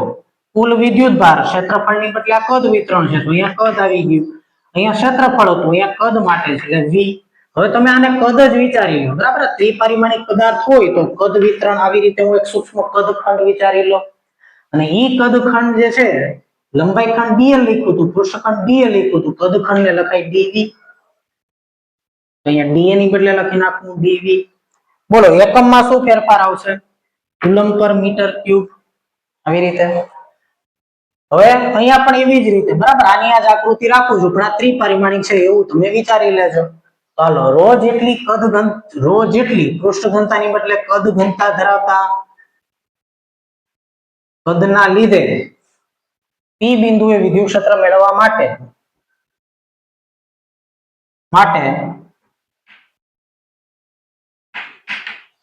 કુલ વિદ્યુત ભાર ક્ષેત્રફળની બદલે આ કદ વિતરણ છે તો અહીંયા કદ આવી ગયું. અહીંયા ક્ષેત્રફળ હતું અહીંયા કદ માટે છે એટલે v. હવે તમે આને કદ જ વિચારી લો. બરાબર, ત્રિપરિમાણિક પદાર્થ હોય તો કદ વિતરણ આવી રીતે હું એક સૂક્ષ્મ કદ ખંડ વિચારી લો. અને ઈ કદ ખંડ જે છે લંબાઈ ખંડ dl લખ્યું હતું, પૃષ્ઠખંડ dl લખ્યું હતું, કદ ખંડને લખાય dv. અહીંયા da ની બદલે લખી નાખું dv. બોલો એકમમાં શું ફેરફાર આવશે? કુલમ પર મીટર ક્યુબ. આવી રીતે હવે અહીંયા પણ એવી જ રીતે. બરાબર, આની આ જ આકૃતિ રાખું છું પણ આ ત્રિપરિમાણિક છે એવું તમે વિચારી લેજો. ચાલો રો જેટલી પૃષ્ઠ ઘનતાની બદલે કદ ઘનતા ધરાવતા કદના લીધે P બિંદુએ વિદ્યુત ક્ષેત્ર મેળવવા માટે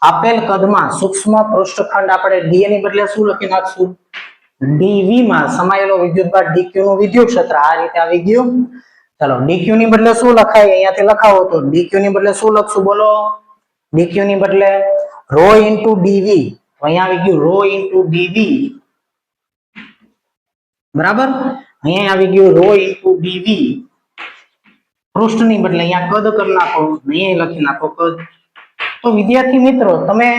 આપેલ કદમાં સૂક્ષ્મ પૃષ્ઠખંડ આપણે da ની બદલે શું લખી નાખશું? dv માં સમાયેલો વિદ્યુતભાર dq નું વિદ્યુત ક્ષેત્ર આ રીતે આવી ગયું. ચાલો dq ની બદલે શું લખાય? અહીંયાથી લખાવો તો dq ની બદલે શું લખશું? બોલો, dq ની બદલે રો ઇન્ટુ dv. અહીંયા આવી ગયું રો ઇન્ટુ dv. બરાબર, અહીંયા આવી ગયું રો ઇન્ટુ dv. પૃષ્ઠની બદલે અહીંયા કદ કરી નાખો, અહીંયા લખી નાખો કદ. તો વિદ્યાર્થી મિત્રો તમે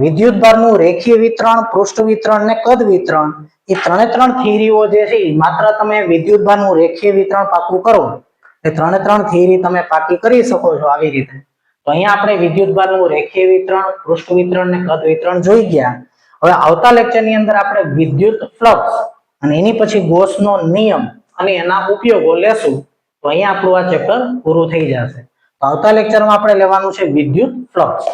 વિદ્યુત ભારનું રેખીય વિતરણ, પૃષ્ઠ વિતરણ અને કદ વિતરણ એ ત્રણ થિયરીઓ જે છે માત્ર તમે વિદ્યુત ભારનું રેખીય વિતરણ પાકું કરો એ ત્રણ થિયરી તમે પાકી કરી શકો છો આવી રીતે. તો અહીંયા આપણે વિદ્યુત ભારનું રેખીય વિતરણ, પૃષ્ઠ વિતરણ અને કદ વિતરણ જોઈ ગયા. હવે આવતા લેક્ચરની અંદર આપણે વિદ્યુત ફ્લક્સ અને એની પછી ગોસનો નિયમ અને એના ઉપયોગો લેશું. તો અહીંયા આપણું આ ચેપ્ટર પૂરું થઈ જશે. તો આવતા લેક્ચરમાં આપણે લેવાનું છે વિદ્યુત ફ્લક્સ.